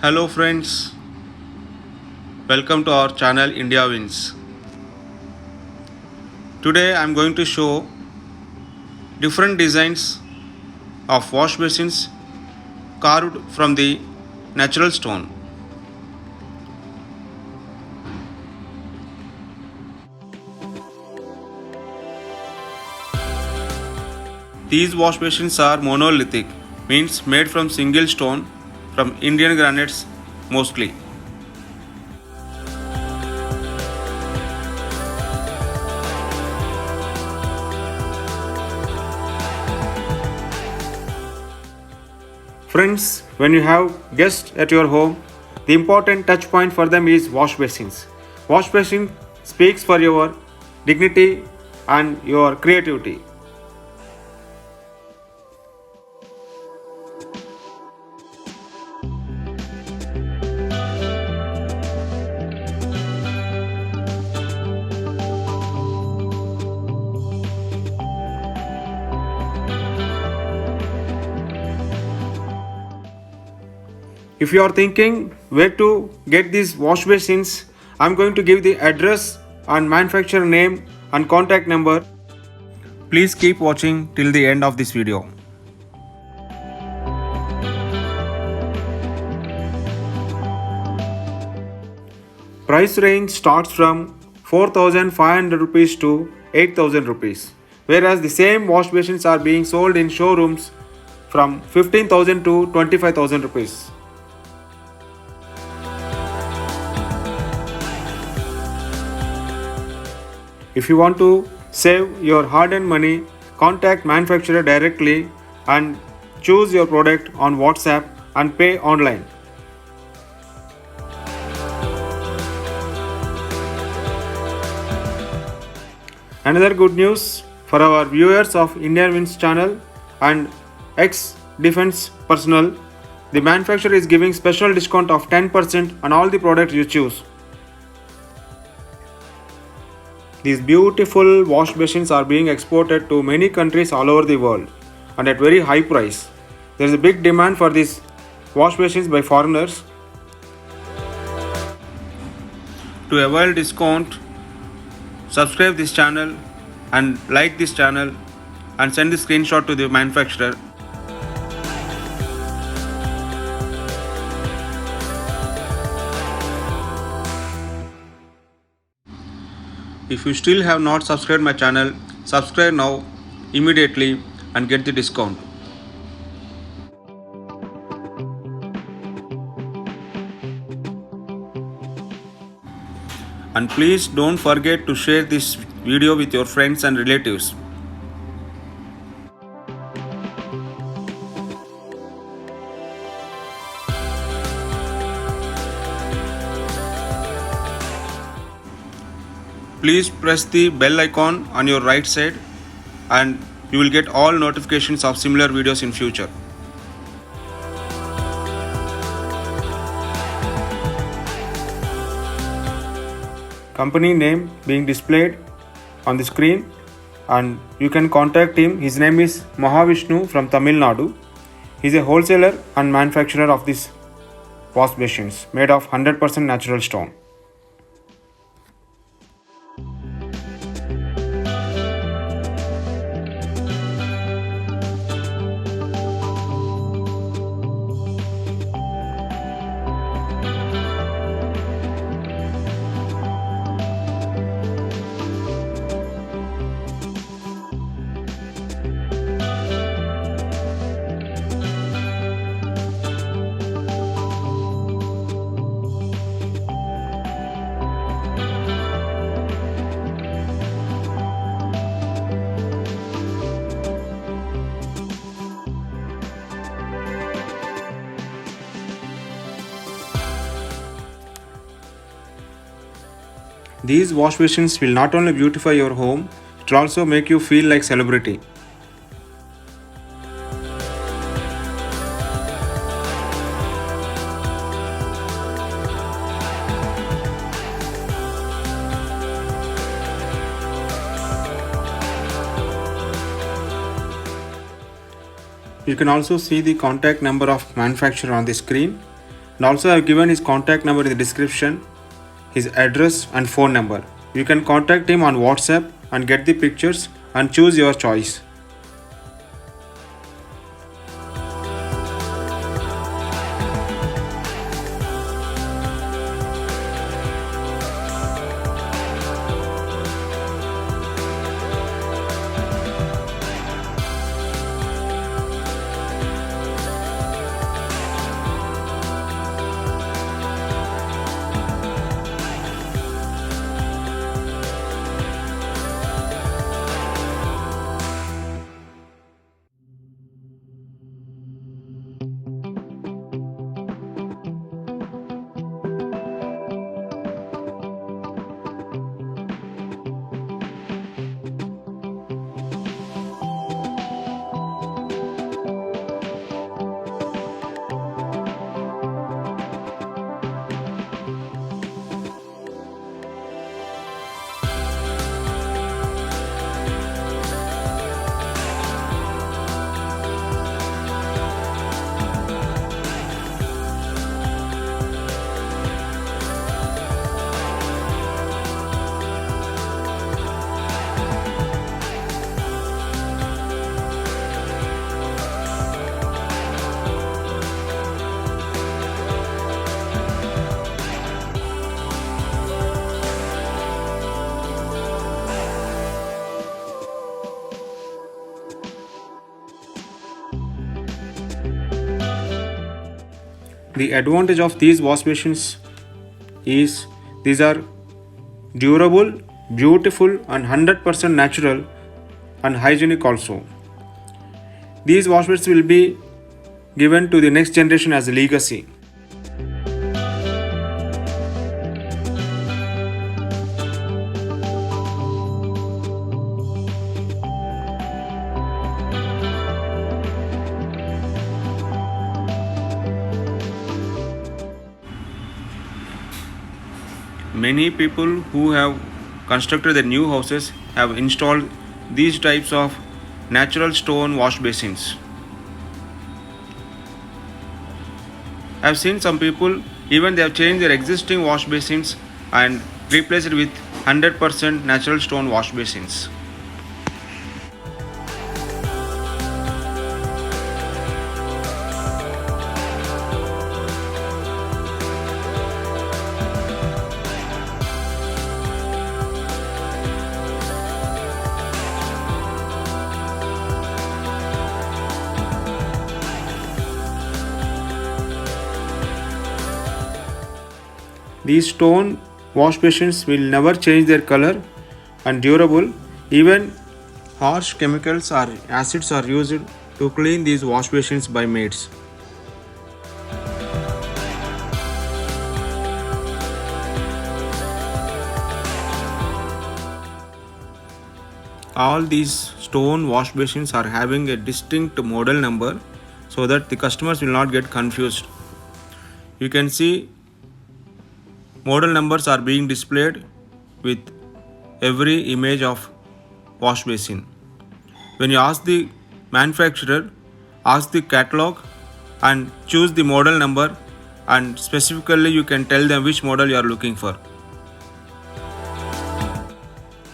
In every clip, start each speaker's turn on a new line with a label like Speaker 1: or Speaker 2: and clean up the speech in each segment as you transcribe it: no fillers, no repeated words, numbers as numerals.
Speaker 1: Hello friends, welcome to our channel India Wins. Today I am going to show different designs of wash basins carved from the natural stone. These wash basins are monolithic, means made from single stone from Indian granites mostly. Friends, when you have guests at your home, the important touch point for them is wash basins. Wash basin speaks for your dignity and your creativity. If you are thinking where to get these wash basins, I am going to give the address and manufacturer name and contact number. Please keep watching till the end of this video. Price range starts from 4,500 rupees to 8,000 rupees, whereas the same wash basins are being sold in showrooms from 15,000 to 25,000 rupees. If you want to save your hard-earned money, contact manufacturer directly and choose your product on WhatsApp and pay online. Another good news for our viewers of Indian Wins channel and ex-defense personnel, the manufacturer is giving special discount of 10% on all the products you choose. These beautiful wash basins are being exported to many countries all over the world and at very high price. There is a big demand for these wash basins by foreigners. To avail discount, subscribe this channel and like this channel and send the screenshot to the manufacturer. If you still have not subscribed my channel, subscribe now immediately and get the discount. And please don't forget to share this video with your friends and relatives. Please press the bell icon on your right side and you will get all notifications of similar videos in future. Company name being displayed on the screen and you can contact him. His name is Mahavishnu from Tamil Nadu. He is a wholesaler and manufacturer of these wash basins made of 100% natural stone. These wash basins will not only beautify your home, it will also make you feel like celebrity. You can also see the contact number of manufacturer on the screen And also I have given his contact number in the description, his address and phone number. You can contact him on WhatsApp and get the pictures and choose your choice. The advantage of these wash machines is these are durable, beautiful and 100% natural and hygienic also. These wash machines will be given to the next generation as a legacy. Many people who have constructed their new houses have installed these types of natural stone wash basins. I have seen some people even they have changed their existing wash basins and replaced it with 100% natural stone wash basins. These stone wash basins will never change their color and durable. Even harsh chemicals or acids are used to clean these wash basins by maids. All these stone wash basins are having a distinct model number so that the customers will not get confused. You can see model numbers are being displayed with every image of wash basin. When you ask the manufacturer, ask the catalog and choose the model number, and specifically you can tell them which model you are looking for.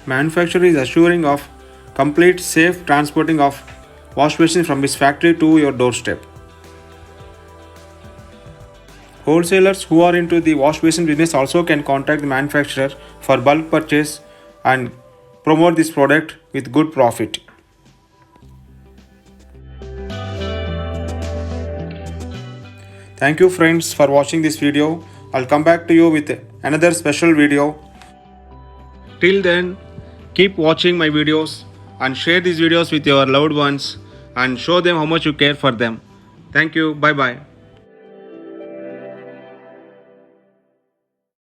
Speaker 1: Manufacturer is assuring of complete safe transporting of wash basin from his factory to your doorstep. Wholesalers who are into the wash basin business also can contact the manufacturer for bulk purchase and promote this product with good profit. Thank you friends for watching this video. I'll come back to you with another special video. Till then, keep watching my videos and share these videos with your loved ones and show them how much you care for them. Thank you. Bye bye.